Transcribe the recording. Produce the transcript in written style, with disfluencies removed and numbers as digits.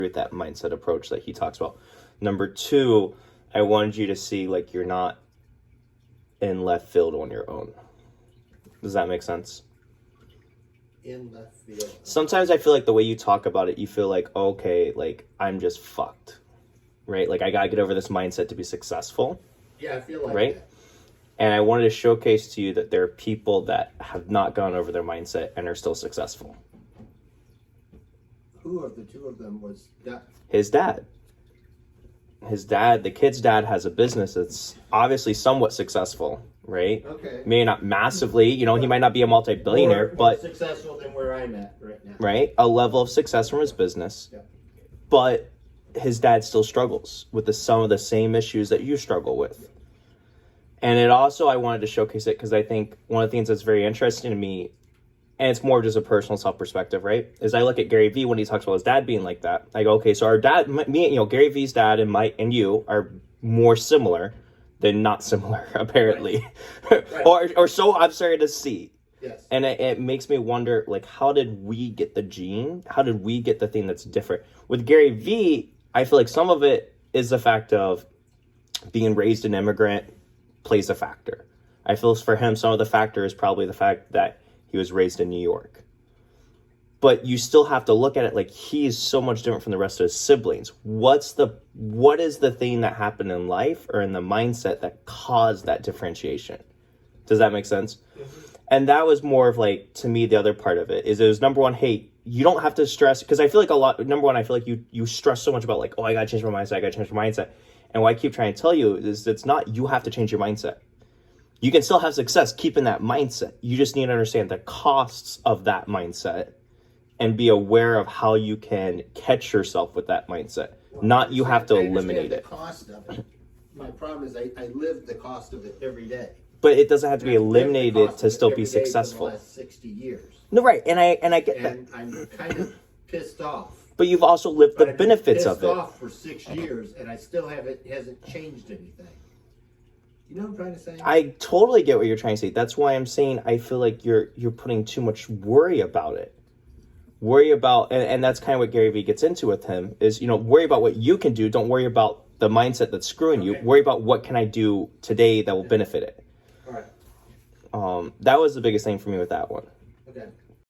with that mindset approach that he talks about. Number two, I wanted you to see like you're not in left field on your own. Does that make sense? In left field. Sometimes I feel like the way you talk about it, you feel like, okay, like I'm just fucked, right? Like I gotta get over this mindset to be successful. Yeah, I feel like right? that. And I wanted to showcase to you that there are people that have not gone over their mindset and are still successful. Who of the two of them was that? His dad. His dad, the kid's dad, has a business that's obviously somewhat successful, right? Okay. Maybe not massively, he might not be a multi-billionaire, More but successful than where I'm at right now. right? A level of success from his business. Yeah. But his dad still struggles with some of the same issues that you struggle with. And it also, I wanted to showcase it because I think one of the things that's very interesting to me, and it's more just a personal self-perspective, right? Is I look at Gary Vee when he talks about his dad being like that. I go, okay, so our dad, Gary Vee's dad and you are more similar than not similar, apparently. Right. or so I'm starting to see. Yes. And it makes me wonder, like, how did we get the gene? How did we get the thing that's different? With Gary Vee, I feel like some of it is the fact of being raised an immigrant plays a factor. I feel for him, some of the factor is probably the fact that he was raised in New York. But you still have to look at it like he is so much different from the rest of his siblings. What is the thing that happened in life or in the mindset that caused that differentiation? Does that make sense? Mm-hmm. And that was more of like, to me, the other part of it is number one, hey, you don't have to stress, because I feel like I feel like you stress so much about like, oh, I gotta change my mindset. And what I keep trying to tell you is it's not you have to change your mindset. You can still have success keeping that mindset. You just need to understand the costs of that mindset and be aware of how you can catch yourself with that mindset. Well, not you have to eliminate it. The cost of it. My problem is I live the cost of it every day. But it doesn't have to be eliminated to still be successful. For the last 60 years. No, right, and I get that. And I'm kind of pissed off. But you've also lived the benefits of it. I've been pissed off for 6 years, and I still hasn't changed anything. You know what I'm trying to say? I totally get what you're trying to say. That's why I'm saying I feel like you're putting too much worry about it. Worry about, and that's kind of what Gary Vee gets into with him, is, worry about what you can do. Don't worry about the mindset that's screwing you. Worry about what can I do today that will benefit it. All right. That was the biggest thing for me with that one. Okay.